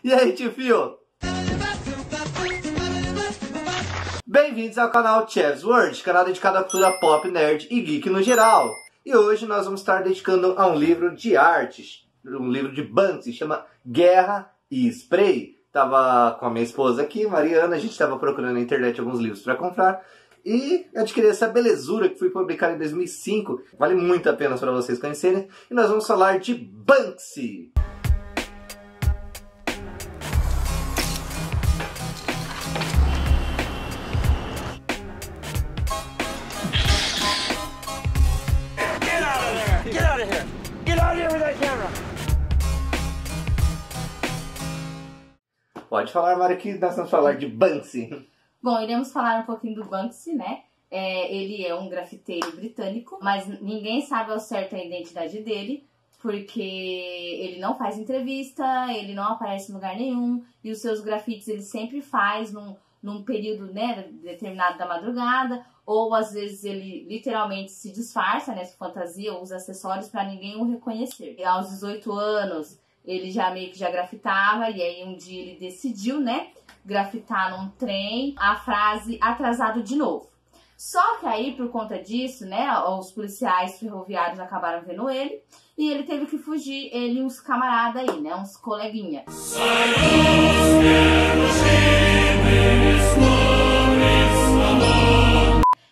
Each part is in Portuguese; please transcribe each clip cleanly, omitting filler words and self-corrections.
E aí, tio Fio? Bem-vindos ao canal Chef's World, canal dedicado à cultura pop, nerd e geek no geral. E hoje nós vamos estar dedicando a um livro de arte, um livro de Banksy, chama Guerra e Spray. Tava com a minha esposa aqui, Mariana, a gente estava procurando na internet alguns livros para comprar. E adquiri essa belezura que foi publicada em 2005. Vale muito a pena para vocês conhecerem. E nós vamos falar de Banksy. Pode falar, Mari, que nós vamos falar de Banksy. Bom, iremos falar um pouquinho do Banksy, né? Ele é um grafiteiro britânico, mas ninguém sabe ao certo a identidade dele, porque ele não faz entrevista, ele não aparece em lugar nenhum, e os seus grafites ele sempre faz num período, né, determinado da madrugada, ou às vezes ele literalmente se disfarça, né, se fantasia, usa acessórios para ninguém o reconhecer. E aos 18 anos, ele já meio que já grafitava, e aí um dia ele decidiu, né, grafitar num trem a frase atrasado de novo. Só que aí, por conta disso, né, os policiais ferroviários acabaram vendo ele e ele teve que fugir, ele e uns camaradas aí, né, uns coleguinha.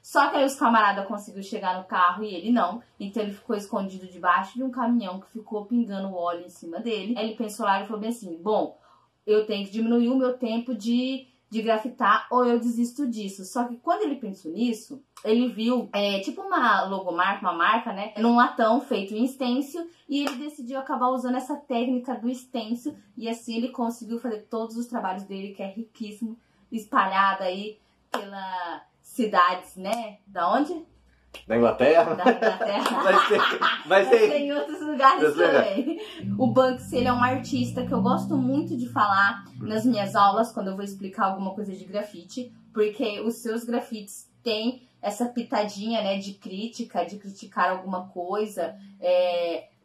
Só que aí os camaradas conseguiu chegar no carro e ele não, então ele ficou escondido debaixo de um caminhão que ficou pingando óleo em cima dele. Aí ele pensou lá e falou bem assim, bom, eu tenho que diminuir o meu tempo de grafitar ou eu desisto disso. Só que quando ele pensou nisso, ele viu tipo uma logomarca, uma marca, né, num latão feito em stencil, e ele decidiu acabar usando essa técnica do stencil, e assim ele conseguiu fazer todos os trabalhos dele, que é riquíssimo, espalhado aí pela cidades, né, da onde? Da Inglaterra? Da Inglaterra. Mas tem outros lugares também. O Banksy, ele é um artista que eu gosto muito de falar nas minhas aulas, quando eu vou explicar alguma coisa de grafite, porque os seus grafites têm essa pitadinha, né, de crítica, de criticar alguma coisa.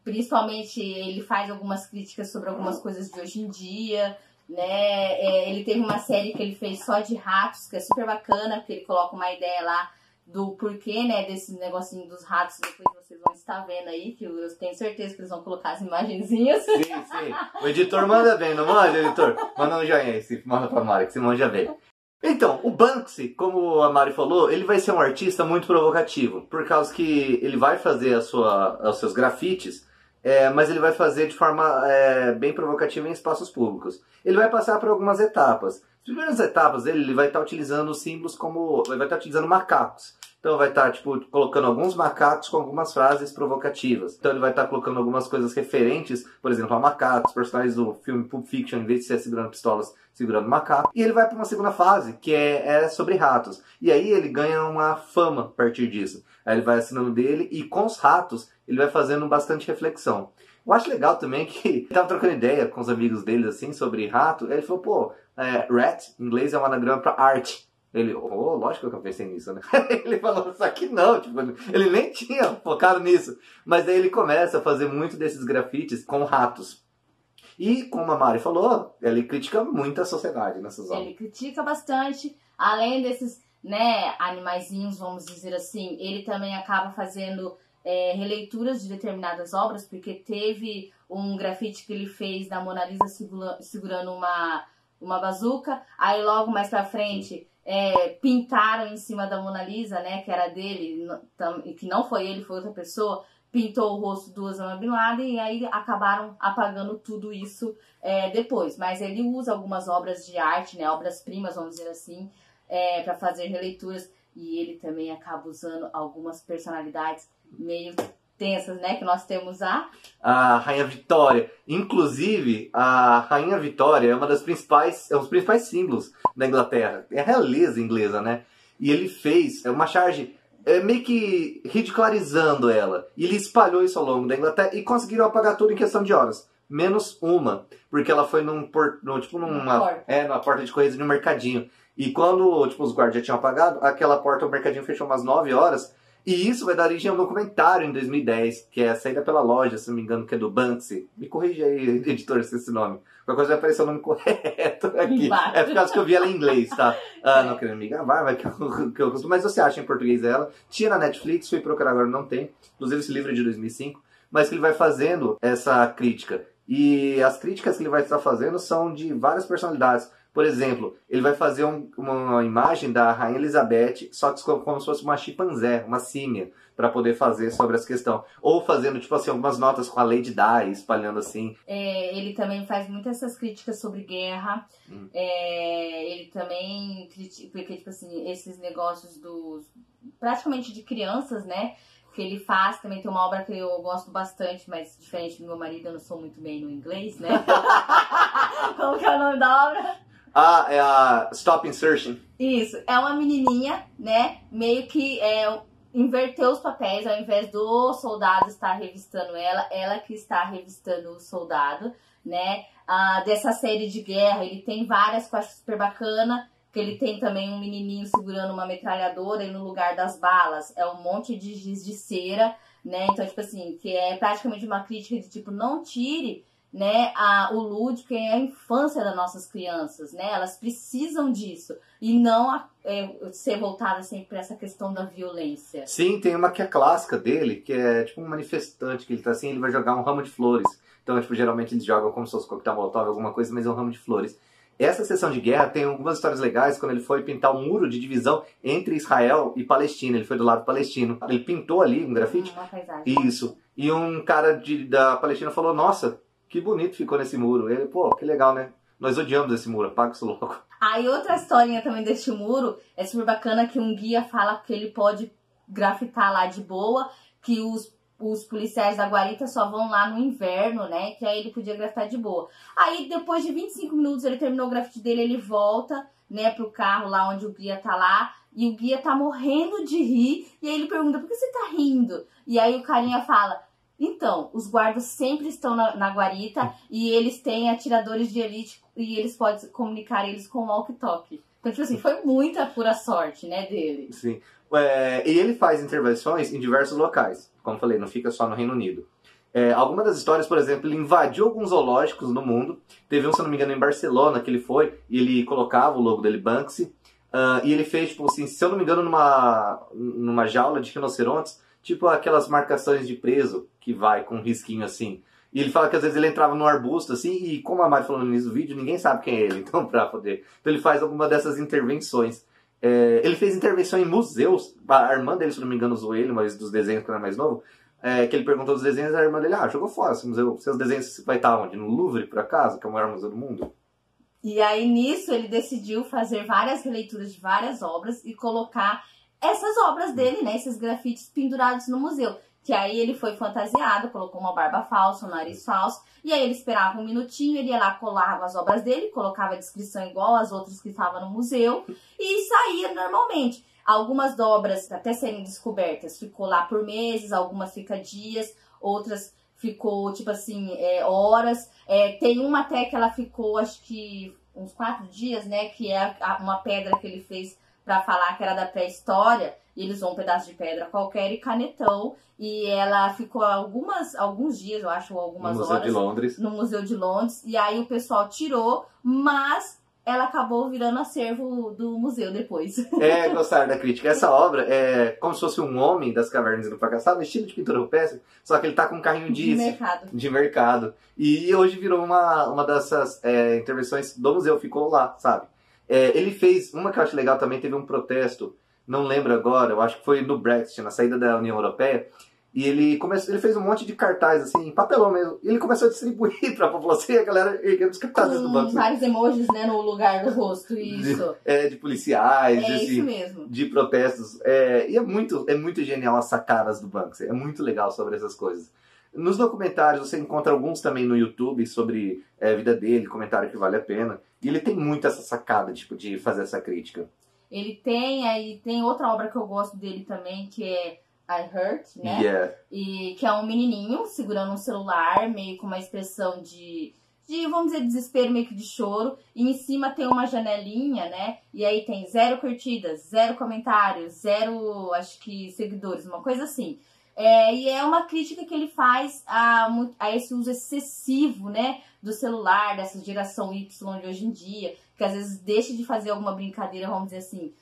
Principalmente ele faz algumas críticas sobre algumas coisas de hoje em dia, né? Ele teve uma série que ele fez só de ratos, que é super bacana, porque ele coloca uma ideia lá do porquê, né, desse negocinho dos ratos. Depois vocês vão estar vendo aí, que eu tenho certeza que eles vão colocar as imagenzinhas. Sim, sim. O editor manda bem, não manda, editor? Manda um joinha aí, manda pra Mari, que você manja bem. Então, o Banksy, como a Mari falou, ele vai ser um artista muito provocativo, por causa que ele vai fazer os seus grafites, mas ele vai fazer de forma bem provocativa em espaços públicos. Ele vai passar por algumas etapas. As primeiras etapas dele, ele vai estar utilizando símbolos como... Ele vai estar utilizando macacos. Então vai estar, tipo, colocando alguns macacos com algumas frases provocativas. Então ele vai estar colocando algumas coisas referentes, por exemplo, a macacos, personagens do filme Pulp Fiction, em vez de ser segurando pistolas, segurando macaco. E ele vai para uma segunda fase, que é sobre ratos. E aí ele ganha uma fama a partir disso. Aí ele vai assinando dele e com os ratos ele vai fazendo bastante reflexão. Eu acho legal também que ele tava trocando ideia com os amigos dele, assim, sobre rato. Aí ele falou, pô, rat, em inglês é um anagrama pra art. Ele, lógico que eu pensei nisso, né? Ele falou, isso aqui não, tipo, ele nem tinha focado nisso. Mas daí ele começa a fazer muito desses grafites com ratos. E, como a Mari falou, ele critica muito a sociedade nessas obras. Ele critica bastante, além desses, né, animaizinhos, vamos dizer assim, ele também acaba fazendo releituras de determinadas obras, porque teve um grafite que ele fez da Mona Lisa segurando uma bazuca, aí logo mais pra frente pintaram em cima da Mona Lisa, né, que era dele, e que não foi ele, foi outra pessoa, pintou o rosto do Osama Bin Laden, e aí acabaram apagando tudo isso depois. Mas ele usa algumas obras de arte, né, obras-primas, vamos dizer assim, para fazer releituras, e ele também acaba usando algumas personalidades meio tensas, né, que nós temos a Rainha Vitória. Inclusive, a Rainha Vitória é um dos principais símbolos da Inglaterra. É a realeza inglesa, né? E ele fez uma charge meio que ridicularizando ela. E ele espalhou isso ao longo da Inglaterra e conseguiram apagar tudo em questão de horas. Menos uma, porque ela foi numa porta de correios de um mercadinho. E quando os guardas já tinham apagado, aquela porta, o mercadinho fechou umas 9 horas. E isso vai dar origem a um documentário em 2010, que é a Saída pela Loja, se não me engano, que é do Banksy. Me corrija aí, editor, se esse nome. Qualquer coisa vai aparecer o nome correto aqui. É por causa que eu vi ela em inglês, tá? Não querendo me gabar, vai que eu costumo. Mas você acha em português ela. Tinha na Netflix, fui procurar agora, não tem. Inclusive esse livro é de 2005. Mas que ele vai fazendo essa crítica. E as críticas que ele vai estar fazendo são de várias personalidades. Por exemplo, ele vai fazer uma imagem da Rainha Elizabeth, só que como se fosse uma chimpanzé, uma símia, para poder fazer sobre essa questão. Ou fazendo, tipo assim, algumas notas com a Lady Di, espalhando assim. Ele também faz muitas essas críticas sobre guerra. Ele também critica, porque, tipo assim, esses negócios praticamente de crianças, né? Que ele faz, também tem uma obra que eu gosto bastante, mas diferente do meu marido, eu não sou muito bem no inglês, né? Como que é o nome da obra? É a Stop Insertion. Isso, é uma menininha, né, meio que inverteu os papéis, ao invés do soldado estar revistando ela que está revistando o soldado, né, dessa série de guerra, ele tem várias que eu acho super bacana, que ele tem também um menininho segurando uma metralhadora e no lugar das balas é um monte de giz de cera, né, então, tipo assim, que é praticamente uma crítica de tipo, não tire, né, o lúdico é a infância das nossas crianças, né, elas precisam disso, e não ser voltada sempre para essa questão da violência. Sim, tem uma que é clássica dele, que é tipo um manifestante, que ele tá assim, ele vai jogar um ramo de flores, então, tipo, geralmente eles jogam como se fosse coquetel molotov, alguma coisa, mas é um ramo de flores. Essa sessão de guerra tem algumas histórias legais, quando ele foi pintar um muro de divisão entre Israel e Palestina, ele foi do lado palestino, ele pintou ali um grafite, uma paisagem. Isso, e um cara da Palestina falou, nossa, que bonito ficou nesse muro. Ele, pô, que legal, né? Nós odiamos esse muro, apaga isso logo. Aí outra historinha também deste muro é super bacana, que um guia fala que ele pode grafitar lá de boa, que os policiais da guarita só vão lá no inverno, né? Que aí ele podia grafitar de boa. Aí depois de 25 minutos ele terminou o grafite dele, ele volta, né, pro carro lá onde o guia tá lá, e o guia tá morrendo de rir, e aí ele pergunta, por que você tá rindo? E aí o carinha fala, então, os guardas sempre estão na guarita e eles têm atiradores de elite e eles podem comunicar eles com walkie-talkie. Então, tipo assim, foi muita pura sorte, né, dele. Sim. E ele faz intervenções em diversos locais. Como falei, não fica só no Reino Unido. Algumas das histórias, por exemplo, ele invadiu alguns zoológicos no mundo. Teve um, se não me engano, em Barcelona, que ele foi e ele colocava o logo dele, Banksy. E ele fez, tipo assim, se eu não me engano, numa jaula de rinocerontes, tipo aquelas marcações de preso que vai com um risquinho assim. E ele fala que às vezes ele entrava no arbusto assim, e como a Mari falou no início do vídeo, ninguém sabe quem é ele, então ele faz alguma dessas intervenções. Ele fez intervenção em museus, a irmã dele, se não me engano, usou ele, mas dos desenhos, quando era mais novo, que ele perguntou dos desenhos, a irmã dele, jogou fora esse museu, seus desenhos vai estar onde? No Louvre, por acaso, que é o maior museu do mundo? E aí nisso ele decidiu fazer várias releituras de várias obras e colocar essas obras dele, né, esses grafites pendurados no museu. Que aí ele foi fantasiado, colocou uma barba falsa, um nariz falso, e aí ele esperava um minutinho, ele ia lá, colava as obras dele, colocava a descrição igual às outras que estavam no museu, e saía normalmente. Algumas obras, até serem descobertas, ficou lá por meses, algumas fica dias, outras ficou, tipo assim, horas. Tem uma até que ela ficou, acho que uns 4 dias, né, que é uma pedra que ele fez para falar que era da pré-história, e ele usou um pedaço de pedra qualquer e canetou, e ela ficou alguns dias, eu acho, algumas horas. No Museu de Londres. No Museu de Londres, e aí o pessoal tirou, mas ela acabou virando acervo do museu depois. Gostaram da crítica. Essa obra é como se fosse um homem das cavernas do fracassado, estilo de pintura rupestre, só que ele tá com um carrinho de mercado. E hoje virou uma dessas intervenções do museu, ficou lá, sabe? Ele fez, uma que eu acho legal também, teve um protesto, não lembro agora, eu acho que foi no Brexit, na saída da União Europeia, e ele fez um monte de cartaz, assim, em papelão mesmo, e ele começou a distribuir pra população, e a galera erguendo os cartazes do banco. Vários emojis, né, no lugar do rosto, isso. De policiais, isso mesmo. De protestos, e é muito genial as sacadas do Banksy, é muito legal sobre essas coisas. Nos documentários você encontra alguns também no YouTube sobre a vida dele, comentário que vale a pena. E ele tem muito essa sacada, tipo, de fazer essa crítica. Ele tem outra obra que eu gosto dele também, que é I Hurt, né? Yeah. E que é um menininho segurando um celular, meio com uma expressão de de, vamos dizer, desespero, meio que de choro. E em cima tem uma janelinha, né? E aí tem 0 curtidas, 0 comentários, 0, acho que, seguidores, uma coisa assim. E é uma crítica que ele faz a esse uso excessivo, né, do celular, dessa geração Y de hoje em dia, que às vezes deixa de fazer alguma brincadeira, vamos dizer assim,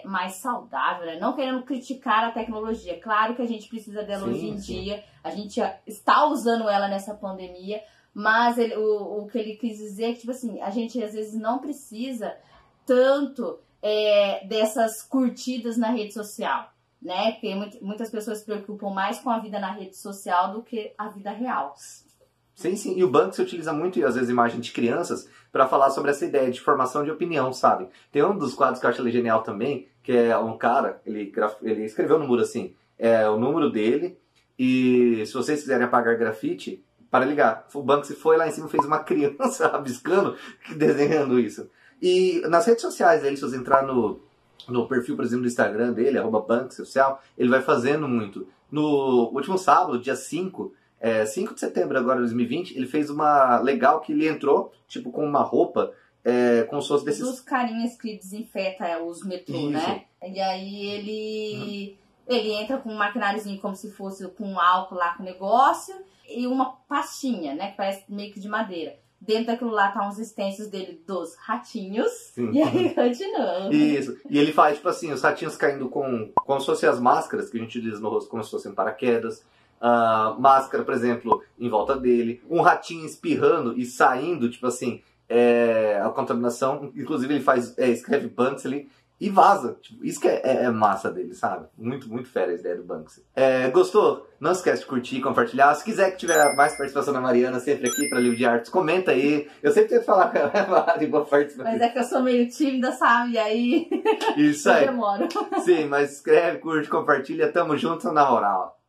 mais saudável, né? Não querendo criticar a tecnologia. Claro que a gente precisa dela hoje em dia, a gente está usando ela nessa pandemia, mas o que ele quis dizer é que, tipo assim, a gente às vezes não precisa tanto dessas curtidas na rede social, né? Porque muitas pessoas se preocupam mais com a vida na rede social do que a vida real. Sim, sim. E o Banksy utiliza muito, às vezes, imagens de crianças para falar sobre essa ideia de formação de opinião, sabe? Tem um dos quadros que eu acho ele genial também, que é um cara, ele escreveu no muro assim, o número dele, e se vocês quiserem apagar grafite, para ligar. O Banksy foi lá em cima e fez uma criança rabiscando, desenhando isso. E nas redes sociais dele, se você entrar no perfil, por exemplo, do Instagram dele, @BanksOficial, ele vai fazendo muito. No último sábado, dia 5 de setembro agora de 2020, ele fez uma legal que ele entrou, tipo, com uma roupa, como se fosse desses... Dos carinhas que desinfeta os metrô, né? E aí ele entra com um maquináriozinho como se fosse com álcool lá com o negócio e uma pastinha, né? Que parece meio que de madeira. Dentro daquilo lá tá uns stencils dele dos ratinhos. Sim. E aí continua. Isso. E ele faz, tipo assim, os ratinhos caindo como se fossem as máscaras que a gente utiliza no rosto, como se fossem paraquedas. Máscara, por exemplo, em volta dele. Um ratinho espirrando e saindo, tipo assim, a contaminação. Inclusive ele escreve Banksy ali e vaza. Tipo, isso que é massa dele, sabe? Muito, muito fera a ideia do Banksy. Gostou? Não esquece de curtir e compartilhar. Se quiser que tiver mais participação da Mariana sempre aqui para Livro de Artes, comenta aí. Eu sempre tento falar com ela de boa participação. Mas é que eu sou meio tímida, sabe? E aí isso aí. Eu demoro. Sim, mas escreve, curte, compartilha. Tamo junto na moral.